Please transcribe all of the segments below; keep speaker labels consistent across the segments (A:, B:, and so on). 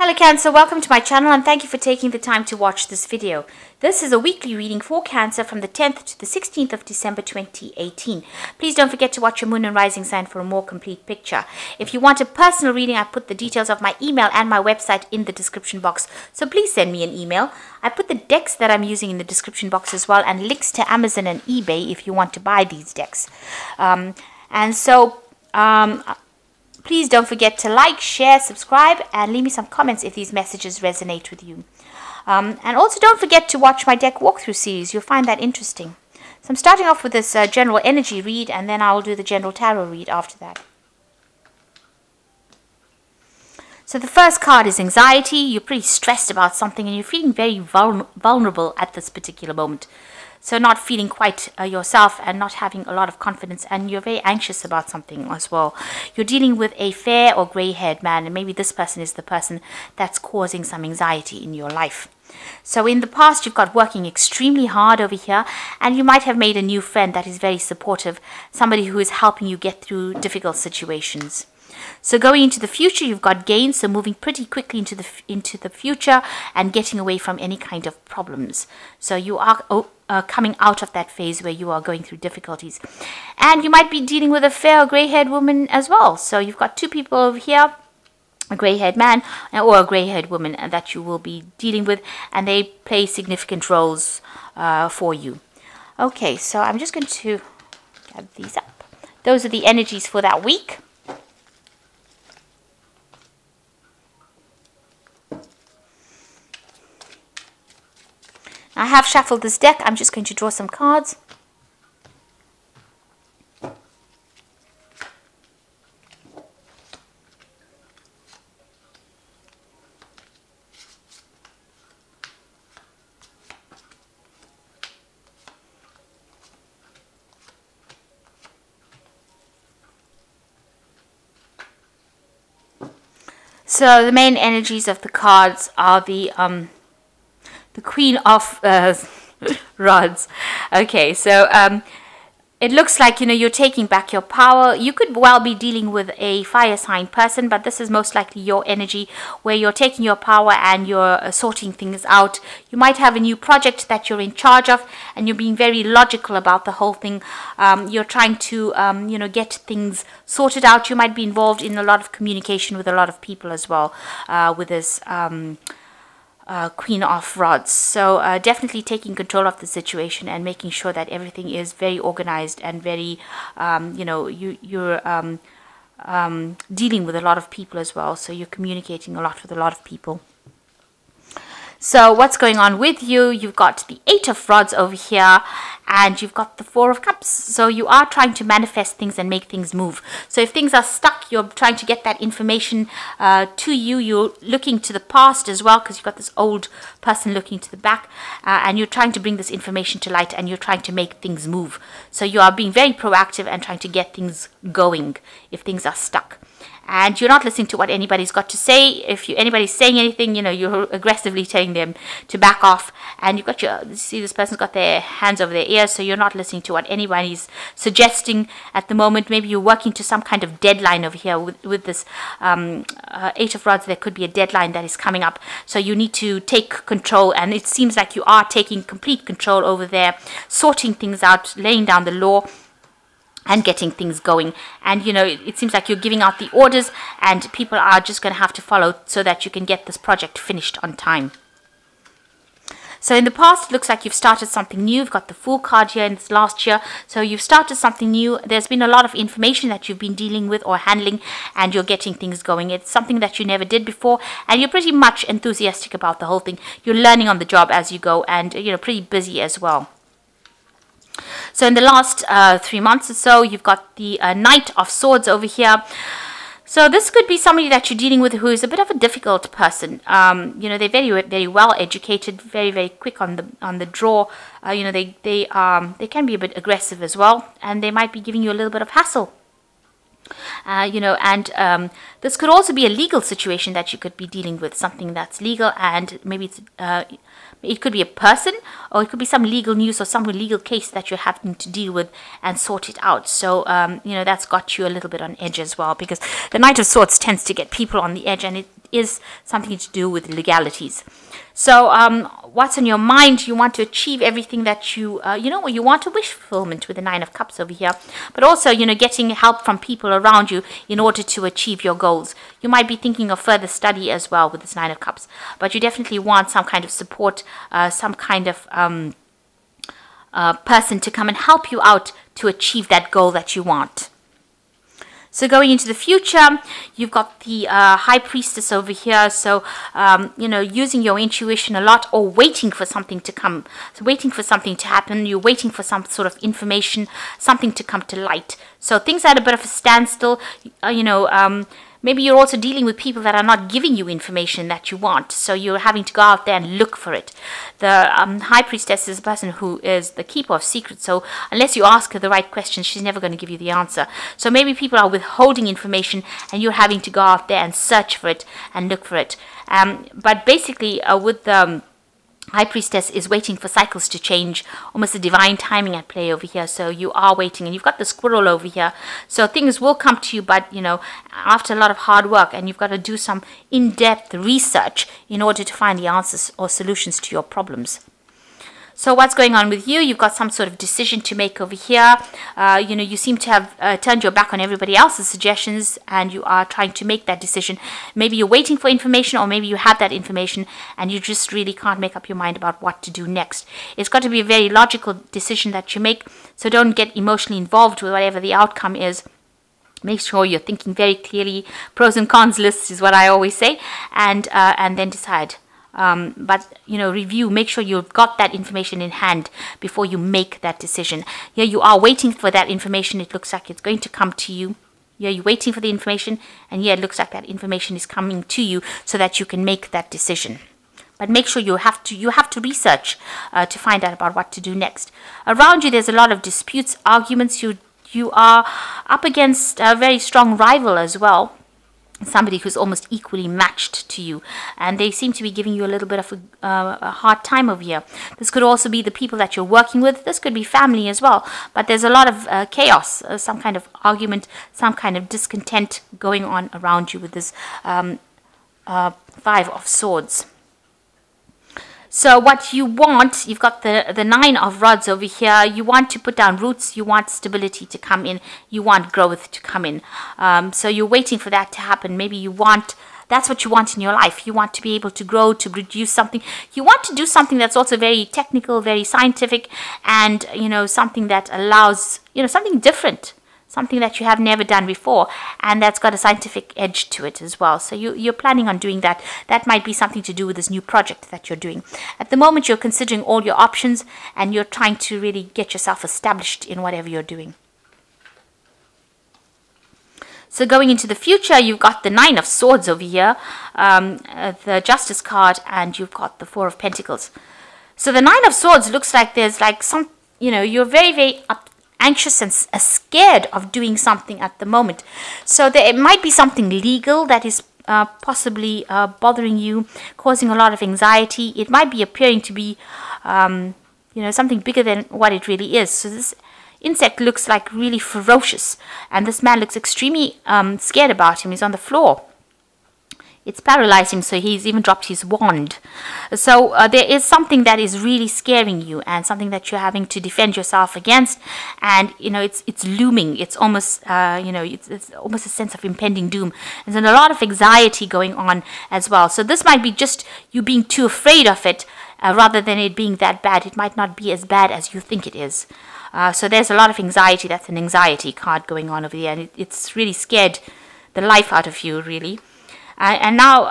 A: Hello Cancer, welcome to my channel and thank you for taking the time to watch this video. This is a weekly reading for Cancer from the 10th to the 16th of December 2018. Please don't forget to watch your moon and rising sign for a more complete picture. If you want a personal reading, I put the details of my email and my website in the description box. So please send me an email. I put the decks that I'm using in the description box as well and links to Amazon and eBay if you want to buy these decks. Please don't forget to like, share, subscribe, and leave me some comments if these messages resonate with you. And also don't forget to watch my deck walkthrough series. You'll find that interesting. So I'm starting off with this general energy read, and then I'll do the general tarot read after that. So the first card is anxiety. You're pretty stressed about something, and you're feeling very vulnerable at this particular moment. So not feeling quite yourself and not having a lot of confidence, and you're very anxious about something as well. You're dealing with a fair or grey-haired man, and maybe this person is the person that's causing some anxiety in your life. So in the past, you've got working extremely hard over here, and you might have made a new friend that is very supportive, somebody who is helping you get through difficult situations. So going into the future, you've got gains, so moving pretty quickly into the future and getting away from any kind of problems. So you are coming out of that phase where you are going through difficulties. And you might be dealing with a fair or grey-haired woman as well. So you've got two people over here, a grey-haired man or a grey-haired woman that you will be dealing with, and they play significant roles for you. Okay, so I'm just going to gather these up. Those are the energies for that week. I have shuffled this deck. I'm just going to draw some cards. So the main energies of the cards are the Queen of Rods. Okay, so it looks like, you're taking back your power. You could well be dealing with a fire sign person, but this is most likely your energy where you're taking your power and you're sorting things out. You might have a new project that you're in charge of, and you're being very logical about the whole thing. You're trying to, get things sorted out. You might be involved in a lot of communication with a lot of people as well with this Queen of Rods. So definitely taking control of the situation and making sure that everything is very organized and very, you're dealing with a lot of people as well. So you're communicating a lot with a lot of people. So what's going on with you? You've got the Eight of Rods over here, and you've got the Four of Cups. So you are trying to manifest things and make things move. So if things are stuck, you're trying to get that information to you. You're looking to the past as well, because you've got this old person looking to the back, and you're trying to bring this information to light, and you're trying to make things move. So you are being very proactive and trying to get things going if things are stuck. And you're not listening to what anybody's got to say. If anybody's saying anything, you're aggressively telling them to back off. And you've got see this person's got their hands over their ears, so you're not listening to what anybody's suggesting at the moment. Maybe you're working to some kind of deadline over here with this Eight of Rods. There could be a deadline that is coming up, so you need to take control. And it seems like you are taking complete control over there, sorting things out, laying down the law, and getting things going. And it seems like you're giving out the orders, and people are just going to have to follow so that you can get this project finished on time. So in the past, it looks like you've started something new. You've got the Fool card here in this last year. So you've started something new. There's been a lot of information that you've been dealing with or handling, and you're getting things going. It's something that you never did before, and you're pretty much enthusiastic about the whole thing. You're learning on the job as you go, and pretty busy as well. So in the last 3 months or so, you've got the Knight of Swords over here. So this could be somebody that you're dealing with who is a bit of a difficult person. They're very, very well educated, very, very quick on the draw. They can be a bit aggressive as well, and they might be giving you a little bit of hassle. This could also be a legal situation that you could be dealing with, something that's legal, and maybe it could be a person, or it could be some legal news or some legal case that you're having to deal with and sort it out. So that's got you a little bit on edge as well, because the Knight of Swords tends to get people on the edge, and is something to do with legalities. So what's on your mind? You want to achieve everything that you you want to wish fulfillment with the Nine of Cups over here, but also, getting help from people around you in order to achieve your goals. You might be thinking of further study as well with this Nine of Cups, but you definitely want some kind of support, some kind of person to come and help you out to achieve that goal that you want. So going into the future, you've got the High Priestess over here. So, using your intuition a lot, or waiting for something to come. So waiting for something to happen. You're waiting for some sort of information, something to come to light. So things at a bit of a standstill, maybe you're also dealing with people that are not giving you information that you want. So you're having to go out there and look for it. The High Priestess is a person who is the keeper of secrets. So unless you ask her the right question, she's never going to give you the answer. So maybe people are withholding information and you're having to go out there and search for it and look for it. But basically with the High Priestess is waiting for cycles to change, almost a divine timing at play over here. So you are waiting, and you've got the Squirrel over here. So things will come to you, but after a lot of hard work, and you've got to do some in-depth research in order to find the answers or solutions to your problems. So what's going on with you? You've got some sort of decision to make over here. You seem to have turned your back on everybody else's suggestions, and you are trying to make that decision. Maybe you're waiting for information, or maybe you have that information and you just really can't make up your mind about what to do next. It's got to be a very logical decision that you make, so don't get emotionally involved with whatever the outcome is. Make sure you're thinking very clearly. Pros and cons lists is what I always say, and then decide. But review, make sure you've got that information in hand before you make that decision. Yeah, you are waiting for that information. It looks like it's going to come to you. Yeah, you're waiting for the information, and it looks like that information is coming to you so that you can make that decision. But make sure you have to research to find out about what to do next. Around you, there's a lot of disputes, arguments. You are up against a very strong rival as well. Somebody who's almost equally matched to you, and they seem to be giving you a little bit of a hard time over here. This could also be the people that you're working with. This could be family as well, but there's a lot of chaos, some kind of argument, some kind of discontent going on around you with this Five of Swords. So what you want, you've got the Nine of Rods over here. You want to put down roots. You want stability to come in. You want growth to come in. So you're waiting for that to happen. Maybe that's what you want in your life. You want to be able to grow, to produce something. You want to do something that's also very technical, very scientific, and, something that allows, something different. Something that you have never done before, and that's got a scientific edge to it as well. So you're planning on doing that. That might be something to do with this new project that you're doing. At the moment, you're considering all your options, and you're trying to really get yourself established in whatever you're doing. So going into the future, you've got the Nine of Swords over here, the Justice card, and you've got the Four of Pentacles. So the Nine of Swords looks like there's like some, you're very, very anxious and scared of doing something at the moment. So it might be something legal that is possibly bothering you, causing a lot of anxiety. It might be appearing to be, something bigger than what it really is. So this insect looks like really ferocious, and this man looks extremely scared about him. He's on the floor. It's paralyzed him, so he's even dropped his wand. So there is something that is really scaring you, and something that you're having to defend yourself against. And it's looming. It's almost it's almost a sense of impending doom. There's a lot of anxiety going on as well. So this might be just you being too afraid of it, rather than it being that bad. It might not be as bad as you think it is. So there's a lot of anxiety. That's an anxiety card going on over there, and it's really scared the life out of you, really. And now,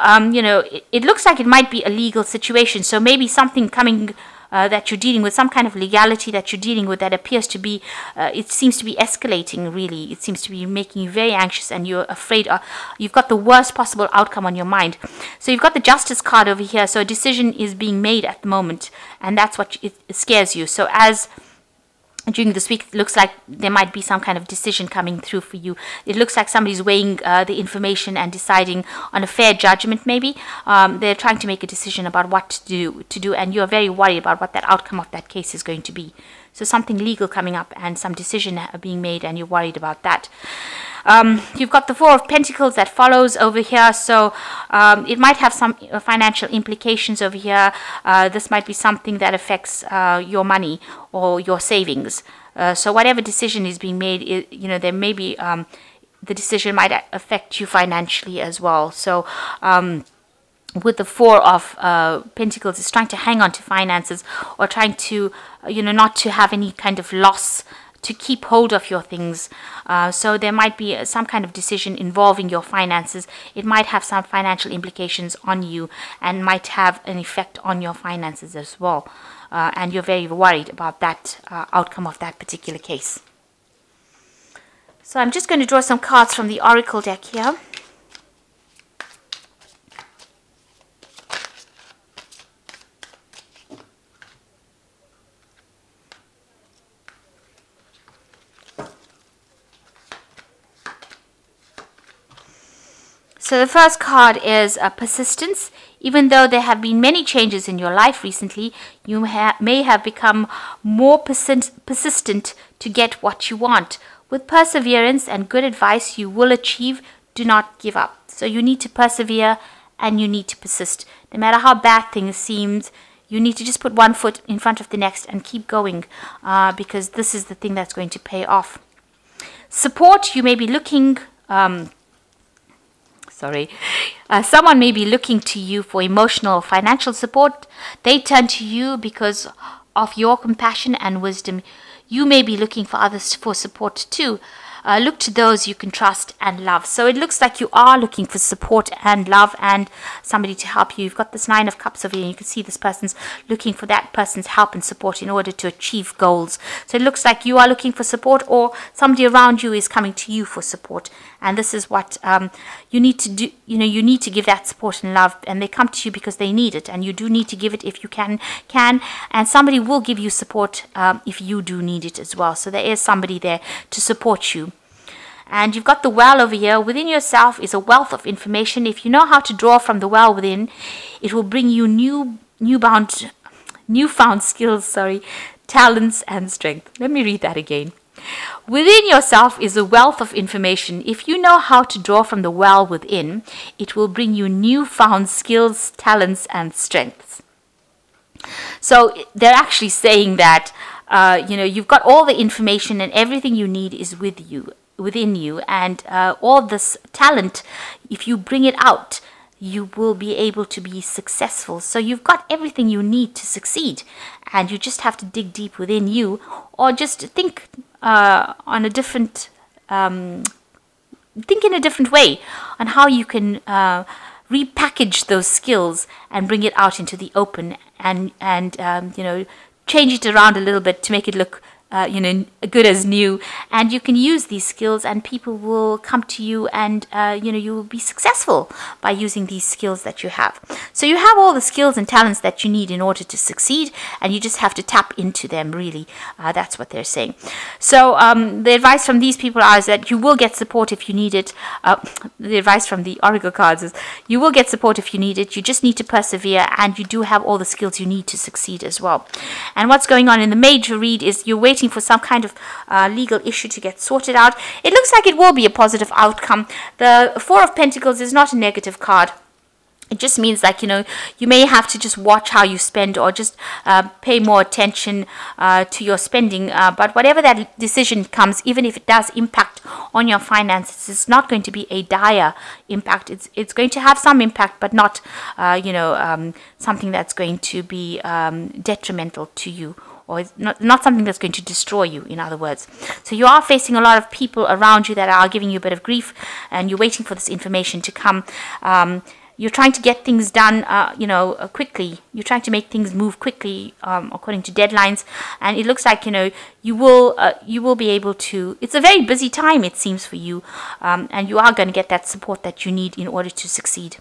A: it looks like it might be a legal situation. So maybe something coming that you're dealing with, some kind of legality that you're dealing with that appears to be, it seems to be escalating, really. It seems to be making you very anxious, and you're afraid. You've got the worst possible outcome on your mind. So you've got the Justice card over here. So a decision is being made at the moment, and that's what it scares you. So during this week, it looks like there might be some kind of decision coming through for you. It looks like somebody's weighing the information and deciding on a fair judgment, maybe. They're trying to make a decision about what to do, and you're very worried about what that outcome of that case is going to be. So something legal coming up and some decision being made, and you're worried about that. You've got the Four of Pentacles that follows over here, so it might have some financial implications over here. This might be something that affects your money or your savings. So whatever decision is being made, there may be the decision might affect you financially as well. So with the Four of Pentacles, it's trying to hang on to finances, or trying to, not to have any kind of loss, to keep hold of your things. So there might be some kind of decision involving your finances. It might have some financial implications on you and might have an effect on your finances as well. And you're very worried about that outcome of that particular case. So I'm just going to draw some cards from the Oracle deck here. So the first card is persistence. Even though there have been many changes in your life recently, you may have become more persistent to get what you want. With perseverance and good advice, you will achieve. Do not give up. So you need to persevere and you need to persist. No matter how bad things seem, you need to just put one foot in front of the next and keep going, because this is the thing that's going to pay off. Support, you may be looking... someone may be looking to you for emotional or financial support. They turn to you because of your compassion and wisdom. You may be looking for others for support too. Look to those you can trust and love. So it looks like you are looking for support and love and somebody to help you. You've got this Nine of Cups over here. You can see this person's looking for that person's help and support in order to achieve goals. So it looks like you are looking for support, or somebody around you is coming to you for support. And this is what you need to do. You need to give that support and love, and they come to you because they need it, and you do need to give it if you can, and somebody will give you support if you do need it as well. So there is somebody there to support you. And you've got the well over here. Within yourself is a wealth of information. If you know how to draw from the well within, it will bring you newfound skills, talents and strength. Let me read that again. Within yourself is a wealth of information. If you know how to draw from the well within, it will bring you newfound skills, talents and strengths. So they're actually saying that, you've got all the information and everything you need is within you, and all this talent, if you bring it out, you will be able to be successful. So you've got everything you need to succeed, and you just have to dig deep within you, or just think in a different way on how you can repackage those skills and bring it out into the open, and change it around a little bit to make it look good as new. And you can use these skills and people will come to you, and you will be successful by using these skills that you have. So you have all the skills and talents that you need in order to succeed, and you just have to tap into them, really. That's what they're saying. So the advice from these people is that you will get support if you need it. The advice from the Oracle cards is you will get support if you need it. You just need to persevere, and you do have all the skills you need to succeed as well. And what's going on in the major read is you're waiting for some kind of legal issue to get sorted out. It looks like it will be a positive outcome. The Four of Pentacles is not a negative card. It just means like, you may have to just watch how you spend, or just pay more attention to your spending. But whatever that decision comes, even if it does impact on your finances, it's not going to be a dire impact. It's going to have some impact, but not, something that's going to be detrimental to you, or it's not something that's going to destroy you, in other words. So you are facing a lot of people around you that are giving you a bit of grief, and you're waiting for this information to come. You're trying to get things done, quickly. You're trying to make things move quickly, according to deadlines. And it looks like, you will be able to. It's a very busy time, it seems, for you, and you are going to get that support that you need in order to succeed.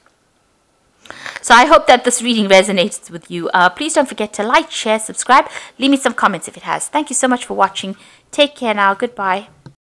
A: So I hope that this reading resonates with you. Please don't forget to like, share, subscribe. Leave me some comments if it has. Thank you so much for watching. Take care now. Goodbye.